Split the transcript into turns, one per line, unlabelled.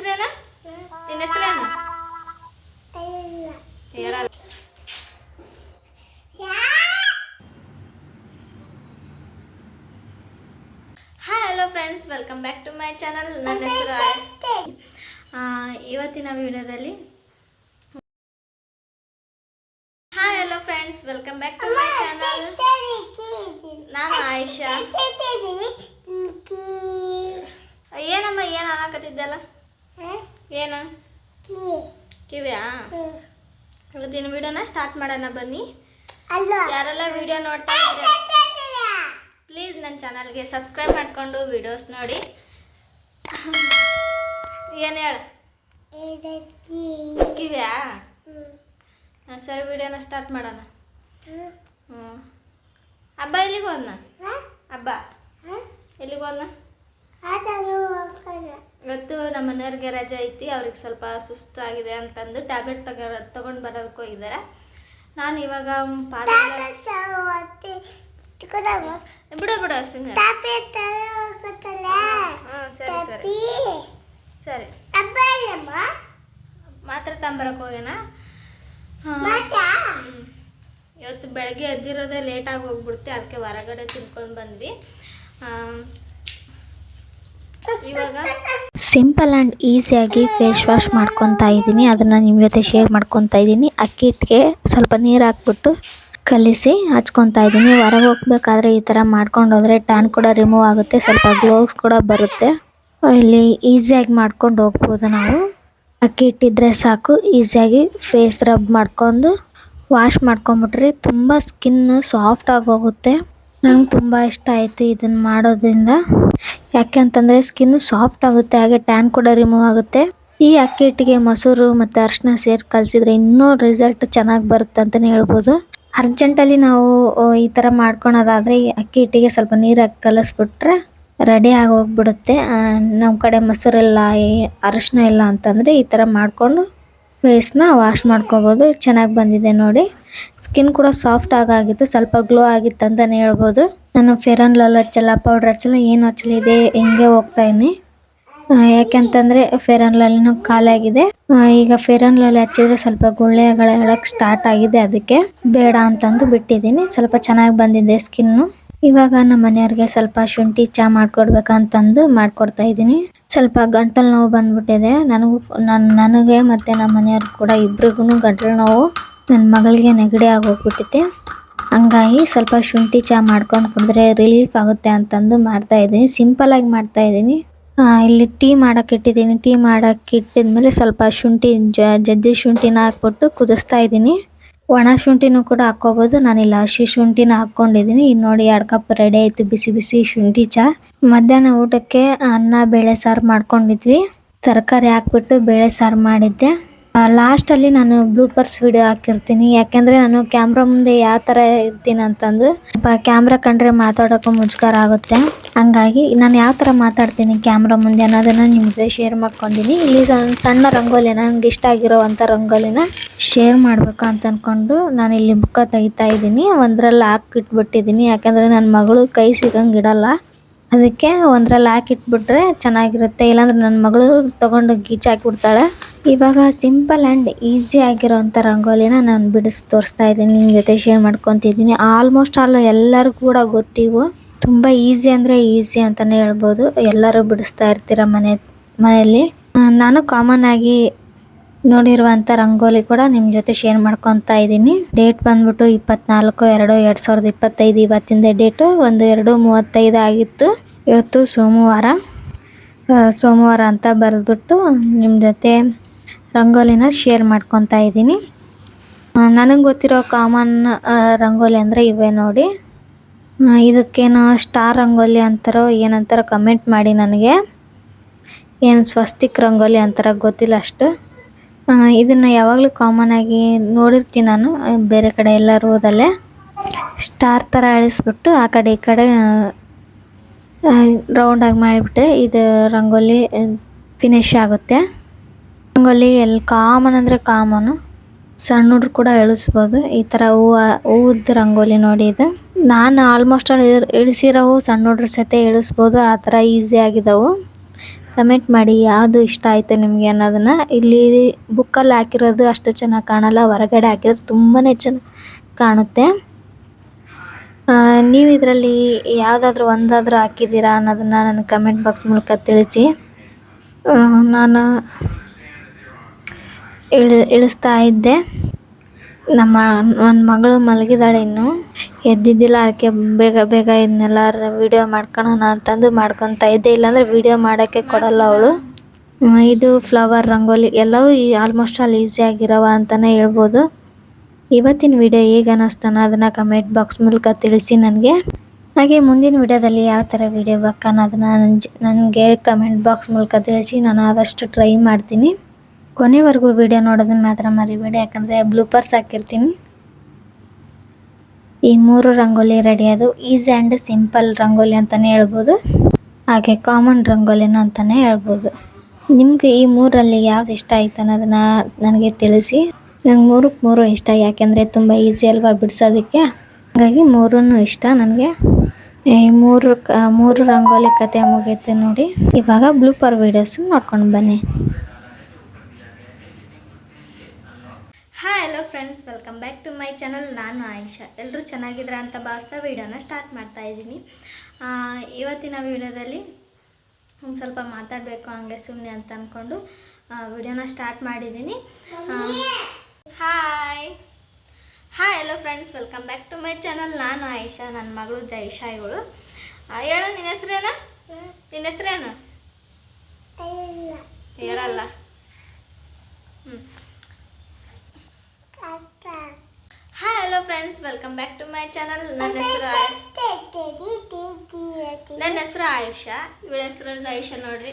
ಹೆಸರೇನ ನಿನ್ನ ಹೆಸರೇನು ಹೇಳಲ್ಲ. Hi hello friends, welcome back to my channel. ನನ್ನ ಹೆಸರು ಇವತ್ತಿನ ವಿಡಿಯೋದಲ್ಲಿ hi hello friends, welcome back to my channel. ನಾನು ಆಯಿಷಾ. ಏನಮ್ಮ ಏನು ಅನ್ನಕತ್ತಿದ್ದಲ್ಲ? ಏನು ಕಿವ್ಯಾ? ಇವತ್ತಿನ ವಿಡಿಯೋನ ಸ್ಟಾರ್ಟ್ ಮಾಡೋಣ ಬನ್ನಿ. ಯಾರೆಲ್ಲ ವಿಡಿಯೋ ನೋಡ್ತಾ ಇದ್ದೀರಾ ಪ್ಲೀಸ್ ನನ್ನ ಚಾನಲ್ಗೆ ಸಬ್ಸ್ಕ್ರೈಬ್ ಮಾಡಿಕೊಂಡು ವಿಡಿಯೋಸ್ ನೋಡಿ. ಏನು ಹೇಳ ಕಿವ್ಯಾ? ಸರಿ, ವಿಡಿಯೋನ ಸ್ಟಾರ್ಟ್ ಮಾಡೋಣ. ಹಬ್ಬ ಎಲ್ಲಿಗೆ ಹೋದ್ನ? ಹಬ್ಬ ಎಲ್ಲಿಗೆ ಹೋದ್ನ? ಇವತ್ತು ನಮ್ಮ ಮನೆಯವ್ರಿಗೆ ರಜೆ ಐತಿ. ಅವ್ರಿಗೆ ಸ್ವಲ್ಪ ಸುಸ್ತಾಗಿದೆ ಅಂತಂದು ಟ್ಯಾಬ್ಲೆಟ್ ತಗೊಂಡು ಬರೋದಕ್ಕೆ ಹೋಗಿದ್ದಾರೆ. ನಾನು ಇವಾಗ ಬಿಡು ಬಿಡು ಸರಿ ಸರಿ ಸರಿ ಮಾತ್ರ ತಂಬರಕ್ಕೆ ಹೋಗ್ಯಾನ. ಇವತ್ತು ಬೆಳಗ್ಗೆ ಎದ್ದಿರೋದೇ ಲೇಟಾಗಿ ಹೋಗ್ಬಿಡ್ತೆ, ಅದಕ್ಕೆ ಹೊರಗಡೆ ತಿನ್ಕೊಂಡು ಬಂದ್ವಿ. ಇವಾಗ
ಸಿಂಪಲ್ ಆ್ಯಂಡ್ ಈಸಿಯಾಗಿ ಫೇಸ್ ವಾಶ್ ಮಾಡ್ಕೊತಾ ಇದ್ದೀನಿ. ಅದನ್ನು ನಿಮ್ಮ ಜೊತೆ ಶೇರ್ ಮಾಡ್ಕೊತಾ ಇದ್ದೀನಿ. ಅಕ್ಕಿ ಹಿಟ್ಟಿಗೆ ಸ್ವಲ್ಪ ನೀರು ಹಾಕ್ಬಿಟ್ಟು ಕಲಿಸಿ ಹಚ್ಕೊತಾ ಇದ್ದೀನಿ. ಹೊರಗೆ ಹೋಗ್ಬೇಕಾದ್ರೆ ಈ ಥರ ಮಾಡ್ಕೊಂಡು ಹೋದರೆ ಟ್ಯಾನ್ ಕೂಡ ರಿಮೂವ್ ಆಗುತ್ತೆ, ಸ್ವಲ್ಪ ಗ್ಲೋಸ್ ಕೂಡ ಬರುತ್ತೆ. ಇಲ್ಲಿ ಈಸಿಯಾಗಿ ಮಾಡ್ಕೊಂಡು ಹೋಗ್ಬೋದು ನಾವು. ಅಕ್ಕಿ ಹಿಟ್ಟಿದ್ರೆ ಸಾಕು, ಈಸಿಯಾಗಿ ಫೇಸ್ ರಬ್ ಮಾಡ್ಕೊಂಡು ವಾಶ್ ಮಾಡ್ಕೊಂಬಿಟ್ರೆ ತುಂಬ ಸ್ಕಿನ್ನು ಸಾಫ್ಟಾಗಿ ಹೋಗುತ್ತೆ. ನನಗೆ ತುಂಬ ಇಷ್ಟ ಆಯಿತು ಇದನ್ನು ಮಾಡೋದ್ರಿಂದ. ಯಾಕೆ ಅಂತಂದರೆ ಸ್ಕಿನ್ನು ಸಾಫ್ಟ್ ಆಗುತ್ತೆ, ಹಾಗೆ ಟ್ಯಾನ್ ಕೂಡ ರಿಮೂವ್ ಆಗುತ್ತೆ. ಈ ಅಕ್ಕಿ ಹಿಟ್ಟಿಗೆ ಮೊಸರು ಮತ್ತು ಅರಿಶಿನ ಸೇರಿ ಕಲಿಸಿದ್ರೆ ಇನ್ನೂ ರಿಸಲ್ಟ್ ಚೆನ್ನಾಗಿ ಬರುತ್ತೆ ಅಂತಲೇ ಹೇಳ್ಬೋದು. ಅರ್ಜೆಂಟಲ್ಲಿ ನಾವು ಈ ಥರ ಮಾಡ್ಕೊಳೋದಾದರೆ ಈ ಅಕ್ಕಿ ಹಿಟ್ಟಿಗೆ ಸ್ವಲ್ಪ ನೀರಾಗಿ ಕಲಿಸ್ಬಿಟ್ರೆ ರೆಡಿ ಆಗಿ ಹೋಗ್ಬಿಡುತ್ತೆ. ನಮ್ಮ ಕಡೆ ಮೊಸರೆಲ್ಲ ಅರಿಶಿನ ಇಲ್ಲ ಅಂತಂದರೆ ಈ ಥರ ಮಾಡಿಕೊಂಡು ಫೇಸ್ನ ವಾಶ್ ಮಾಡ್ಕೊಬೋದು. ಚೆನ್ನಾಗಿ ಬಂದಿದೆ ನೋಡಿ. ಸ್ಕಿನ್ ಕೂಡ ಸಾಫ್ಟ್ ಆಗಿತ್ತು, ಸ್ವಲ್ಪ ಗ್ಲೋ ಆಗಿತ್ತು ಅಂತಲೇ ಹೇಳ್ಬೋದು. ನಾನು ಫೇರ್ ಆ್ಯಂಡ್ ಲವ್ಲಿ ಹಚ್ಚಲ್ಲ, ಪೌಡ್ರ್ ಹಚ್ಚಲ್ಲ, ಏನು ಹಚ್ಚಲ್ಲ, ಇದೆ ಹಿಂಗೆ ಹೋಗ್ತಾಯಿನಿ. ಯಾಕೆಂತಂದರೆ ಫೇರ್ ಆ್ಯಂಡ್ ಲವ್ಲಿನೂ ಖಾಲಿಯಾಗಿದೆ. ಈಗ ಫೇರ್ ಆ್ಯಂಡ್ ಲವ್ಲಿ ಹಚ್ಚಿದ್ರೆ ಸ್ವಲ್ಪ ಗುಳ್ಳೆಗಳು ಹೇಳಕ್ಕೆ ಸ್ಟಾರ್ಟ್ ಆಗಿದೆ, ಅದಕ್ಕೆ ಬೇಡ ಅಂತಂದು ಬಿಟ್ಟಿದ್ದೀನಿ. ಸ್ವಲ್ಪ ಚೆನ್ನಾಗಿ ಬಂದಿದೆ ಸ್ಕಿನ್ನು. ಇವಾಗ ನಮ್ಮ ಮನೆಯವ್ರಿಗೆ ಸ್ವಲ್ಪ ಶುಂಠಿ ಚಹಾ ಮಾಡ್ಕೊಡ್ಬೇಕಂತಂದು ಮಾಡ್ಕೊಡ್ತಾ ಇದ್ದೀನಿ. ಸ್ವಲ್ಪ ಗಂಟಲು ನೋವು ಬಂದ್ಬಿಟ್ಟಿದೆ ನನಗೆ ಮತ್ತು ನಮ್ಮ ಮನೆಯವ್ರಿಗೆ ಕೂಡ ಇಬ್ರಿಗೂ ಗಂಟಲು ನೋವು. ನನ್ನ ಮಗಳಿಗೆ ನೆಗಡಿ ಆಗೋಗ್ಬಿಟ್ಟಿದೆ. ಹಂಗಾಗಿ ಸ್ವಲ್ಪ ಶುಂಠಿ ಚಹಾ ಮಾಡ್ಕೊಂಡು ಕುಡಿದ್ರೆ ರಿಲೀಫ್ ಆಗುತ್ತೆ ಅಂತಂದು ಮಾಡ್ತಾಯಿದ್ದೀನಿ. ಸಿಂಪಲಾಗಿ ಮಾಡ್ತಾಯಿದ್ದೀನಿ. ಇಲ್ಲಿ ಟೀ ಮಾಡೋಕ್ಕೆ ಇಟ್ಟಿದ್ದೀನಿ. ಟೀ ಮಾಡೋಕ್ಕೆ ಇಟ್ಟಿದ್ಮೇಲೆ ಸ್ವಲ್ಪ ಶುಂಠಿ ಜಜ್ಜಿ ಶುಂಠಿನ ಹಾಕ್ಬಿಟ್ಟು ಕುದಿಸ್ತಾ ಇದ್ದೀನಿ. ಒಣ ಶುಂಠಿನೂ ಕೂಡ ಹಾಕ್ಕೋಬೋದು. ನಾನಿಲ್ಲ ಹಸಿ ಶುಂಠಿನ ಹಾಕ್ಕೊಂಡಿದ್ದೀನಿ. ಇಲ್ಲಿ ನೋಡಿ 2 ಕಪ್ ರೆಡಿ ಆಯಿತು ಬಿಸಿ ಬಿಸಿ ಶುಂಠಿ ಚಹಾ. ಮಧ್ಯಾಹ್ನ ಊಟಕ್ಕೆ ಅನ್ನ ಬೇಳೆ ಸಾರು ಮಾಡ್ಕೊಂಡಿದ್ವಿ. ತರಕಾರಿ ಹಾಕ್ಬಿಟ್ಟು ಬೇಳೆ ಸಾರು ಮಾಡಿದ್ದೆ. ಲಾಸ್ಟಲ್ಲಿ ನಾನು ಬ್ಲೂಪರ್ಸ್ ವಿಡಿಯೋ ಹಾಕಿರ್ತೀನಿ. ಯಾಕೆಂದರೆ ನಾನು ಕ್ಯಾಮ್ರಾ ಮುಂದೆ ಯಾವ ಥರ ಇರ್ತೀನಿ ಅಂತಂದು ಕ್ಯಾಮ್ರಾ ಕಂಡ್ರೆ ಮಾತಾಡೋಕ್ಕೂ ಮುಜುಗರ ಆಗುತ್ತೆ. ಹಂಗಾಗಿ ನಾನು ಯಾವ ಥರ ಮಾತಾಡ್ತೀನಿ ಕ್ಯಾಮ್ರಾ ಮುಂದೆ ಅನ್ನೋದನ್ನು ನಿಮ್ಮ ಜೊತೆ ಶೇರ್ ಮಾಡ್ಕೊಂಡಿನಿ. ಇಲ್ಲಿ ಸಣ್ಣ ರಂಗೋಲಿನ ನನಗೆ ಇಷ್ಟ ಆಗಿರೋವಂಥ ರಂಗೋಲಿನ ಶೇರ್ ಮಾಡಬೇಕು ಅಂತ ಅಂದ್ಕೊಂಡು ನಾನು ಇಲ್ಲಿ ಬುಕ್ಕ ತೆಗಿತಾ ಇದ್ದೀನಿ. ಒಂದರಲ್ಲಿ ಹಾಕಿಟ್ಬಿಟ್ಟಿದ್ದೀನಿ, ಯಾಕೆಂದರೆ ನನ್ನ ಮಗಳು ಕೈ ಸಿಗಂಗೆ ಇಡಲ್ಲ. ಅದಕ್ಕೆ ಒಂದರಲ್ಲಿ ಹಾಕಿಟ್ಬಿಟ್ರೆ ಚೆನ್ನಾಗಿರುತ್ತೆ, ಇಲ್ಲಾಂದ್ರೆ ನನ್ನ ಮಗಳು ತೊಗೊಂಡು ಗೀಚಾಕಿಬಿಡ್ತಾಳೆ. ಇವಾಗ ಸಿಂಪಲ್ ಆ್ಯಂಡ್ ಈಸಿ ಆಗಿರೋವಂಥ ರಂಗೋಲಿನ ನಾನು ಬಿಡಿಸಿ ತೋರಿಸ್ತಾ ಇದ್ದೀನಿ, ನಿಮ್ಮ ಜೊತೆ ಶೇರ್ ಮಾಡ್ಕೊತಿದ್ದೀನಿ. ಆಲ್ಮೋಸ್ಟ್ ಆಲ್ ಎಲ್ಲರಿಗೂ ಕೂಡ ಗೊತ್ತಿವು. ತುಂಬ ಈಸಿ ಅಂದರೆ ಈಸಿ ಅಂತಲೇ ಹೇಳ್ಬೋದು. ಎಲ್ಲರೂ ಬಿಡಿಸ್ತಾ ಇರ್ತೀರ ಮನೆಯಲ್ಲಿ. ನಾನು ಕಾಮನ್ ಆಗಿ ನೋಡಿರುವಂಥ ರಂಗೋಲಿ ಕೂಡ ನಿಮ್ಮ ಜೊತೆ ಶೇರ್ ಮಾಡ್ಕೊತಾ ಇದ್ದೀನಿ. ಡೇಟ್ ಬಂದ್ಬಿಟ್ಟು 24/2/2025. ಇವತ್ತಿಂದ ಡೇಟು 1/2/35 ಆಗಿತ್ತು. ಇವತ್ತು ಸೋಮವಾರ ಅಂತ ಬರೆದ್ಬಿಟ್ಟು ನಿಮ್ಮ ಜೊತೆ ರಂಗೋಲಿನ ಶೇರ್ ಮಾಡ್ಕೊತಾ ಇದ್ದೀನಿ. ನನಗೆ ಗೊತ್ತಿರೋ ಕಾಮನ್ ರಂಗೋಲಿ ಅಂದರೆ ಇವೇ ನೋಡಿ. ಇದಕ್ಕೇನೋ ಸ್ಟಾರ್ ರಂಗೋಲಿ ಅಂತಾರೋ ಏನಂತಾರೋ ಕಮೆಂಟ್ ಮಾಡಿ. ನನಗೆ ಏನು ಸ್ವಸ್ತಿಕ್ ರಂಗೋಲಿ ಅಂತಾರ ಗೊತ್ತಿಲ್ಲ ಅಷ್ಟು. ಇದನ್ನು ಯಾವಾಗಲೂ ಕಾಮನ್ ಆಗಿ ನೋಡಿರ್ತೀನಿ ನಾನು ಬೇರೆ ಕಡೆ ಎಲ್ಲರೂ ಹೋದಲ್ಲೇ. ಸ್ಟಾರ್ ಥರ ಅಳಿಸ್ಬಿಟ್ಟು ಆ ಕಡೆ ಈ ಕಡೆ ರೌಂಡಾಗಿ ಮಾಡಿಬಿಟ್ರೆ ಇದು ರಂಗೋಲಿ ಫಿನಿಶ್ ಆಗುತ್ತೆ. ರಂಗೋಲಿ ಕಾಮನ್ ಅಂದರೆ ಕಾಮನು, ಸಣ್ಣ ಹುಡ್ರು ಕೂಡ ಇಳಿಸ್ಬೋದು. ಈ ಥರ ಹೂವದ್ದು ರಂಗೋಲಿ ನೋಡಿ ಇದು. ನಾನು ಆಲ್ಮೋಸ್ಟ್ ಇಳಿಸಿರೋವು ಸಣ್ಣ ಹುಡ್ರ ಸತೆ ಇಳಿಸ್ಬೋದು, ಆ ಥರ ಈಸಿ ಆಗಿದ್ದಾವೆ. ಕಮೆಂಟ್ ಮಾಡಿ ಯಾವುದು ಇಷ್ಟ ಆಯಿತು ನಿಮಗೆ ಅನ್ನೋದನ್ನು. ಇಲ್ಲಿ ಬುಕ್ಕಲ್ಲಿ ಹಾಕಿರೋದು ಅಷ್ಟು ಚೆನ್ನಾಗಿ ಕಾಣಲ್ಲ, ಹೊರಗಡೆ ಹಾಕಿರೋದು ತುಂಬಾ ಚೆನ್ನಾಗಿ ಕಾಣುತ್ತೆ. ನೀವು ಇದರಲ್ಲಿ ಯಾವುದಾದ್ರೂ ಒಂದಾದರೂ ಹಾಕಿದ್ದೀರಾ ಅನ್ನೋದನ್ನು ನನಗೆ ಕಮೆಂಟ್ ಬಾಕ್ಸ್ ಮೂಲಕ ತಿಳಿಸಿ. ನಾನು ಇಳಿಸ್ತಾ ಇದ್ದೆ. ನನ್ನ ಮಗಳು ಮಲಗಿದಾಳೆ, ಇನ್ನೂ ಎದ್ದಿದ್ದಿಲ್ಲ. ಅದಕ್ಕೆ ಬೇಗ ಇದನ್ನೆಲ್ಲ ವೀಡಿಯೋ ಮಾಡ್ಕೊಳ್ಳೋಣ ಅಂತಂದು ಮಾಡ್ಕೊತಾ ಇದ್ದೆ, ಇಲ್ಲಾಂದರೆ ವೀಡಿಯೋ ಮಾಡೋಕ್ಕೆ ಕೊಡಲ್ಲ ಅವಳು. ಇದು ಫ್ಲವರ್ ರಂಗೋಲಿ ಎಲ್ಲವೂ ಆಲ್ಮೋಸ್ಟ್ ಆಲ್ ಈಸಿಯಾಗಿರೋವ ಅಂತಲೇ ಹೇಳ್ಬೋದು. ಇವತ್ತಿನ ವಿಡಿಯೋ ಹೇಗೆ ಅನ್ನಿಸ್ತಾನೋ ಅದನ್ನು ಕಮೆಂಟ್ ಬಾಕ್ಸ್ ಮೂಲಕ ತಿಳಿಸಿ ನನಗೆ. ಹಾಗೆ ಮುಂದಿನ ವಿಡಿಯೋದಲ್ಲಿ ಯಾವ ಥರ ವಿಡಿಯೋ ಬೇಕು ಅನ್ನೋದನ್ನು ನನಗೆ ಕಮೆಂಟ್ ಬಾಕ್ಸ್ ಮೂಲಕ ತಿಳಿಸಿ. ನಾನು ಆದಷ್ಟು ಟ್ರೈ ಮಾಡ್ತೀನಿ. ಕೊನೆವರೆಗೂ ವಿಡಿಯೋ ನೋಡೋದನ್ನು ಮಾತ್ರ ಮರಿಬೇಡಿ, ಯಾಕಂದರೆ ಬ್ಲೂಪರ್ಸ್ ಹಾಕಿರ್ತೀನಿ. ಈ 3 ರಂಗೋಲಿ ರೆಡಿ, ಅದು ಈಸಿ ಆ್ಯಂಡ್ ಸಿಂಪಲ್ ರಂಗೋಲಿ ಅಂತಲೇ ಹೇಳ್ಬೋದು, ಹಾಗೆ ಕಾಮನ್ ರಂಗೋಲಿನ ಅಂತಲೇ ಹೇಳ್ಬೋದು. ನಿಮಗೆ ಈ 3ರಲ್ಲಿ ಯಾವ್ದು ಇಷ್ಟ ಆಯಿತು ಅನ್ನೋದನ್ನು ನನಗೆ ತಿಳಿಸಿ. ನಂಗೆ 3 ಇಷ್ಟ, ಯಾಕೆಂದರೆ ತುಂಬ ಈಸಿ ಅಲ್ವಾ ಬಿಡಿಸೋದಕ್ಕೆ, ಹಾಗಾಗಿ 3 ಇಷ್ಟ ನನಗೆ. ಈ 3 ರಂಗೋಲಿ ಕತೆ ಮುಗೀತು ನೋಡಿ. ಇವಾಗ ಬ್ಲೂಪರ್ ವೀಡಿಯೋಸ್ ನೋಡ್ಕೊಂಡು ಬನ್ನಿ.
Hi hello friends, welcome back to my channel. ನಾನು ಆಯಿಷಾ. ಎಲ್ಲರೂ ಚೆನ್ನಾಗಿದ್ದೀರಾ ಅಂತ ಭಾವಿಸ್ತಾ ವೀಡಿಯೋನ ಸ್ಟಾರ್ಟ್ ಮಾಡ್ತಾಯಿದ್ದೀನಿ. ಇವತ್ತಿನ ವೀಡಿಯೋದಲ್ಲಿ ಒಂದು ಸ್ವಲ್ಪ ಮಾತಾಡಬೇಕು ಹಂಗೆ ಸುಮ್ಮನೆ ಅಂತ ಅಂದ್ಕೊಂಡು ವೀಡಿಯೋನ ಸ್ಟಾರ್ಟ್ ಮಾಡಿದ್ದೀನಿ. Hi hello friends, welcome back to my channel. ನಾನು ಆಯಿಷಾ, ನನ್ನ ಮಗಳು ಜೈಷಾ ಇವಳು. ಹೇಳು, ನಿನ್ನ ಹೆಸರೇನು? ಹೇಳಲ್ಲ. Hi hello friends, welcome back to my channel. ನನ್ನ ಹೆಸರು ಆಯಿಷಾ, ಇವಳ ಹೆಸರು ಜೈಷಾ ನೋಡ್ರಿ.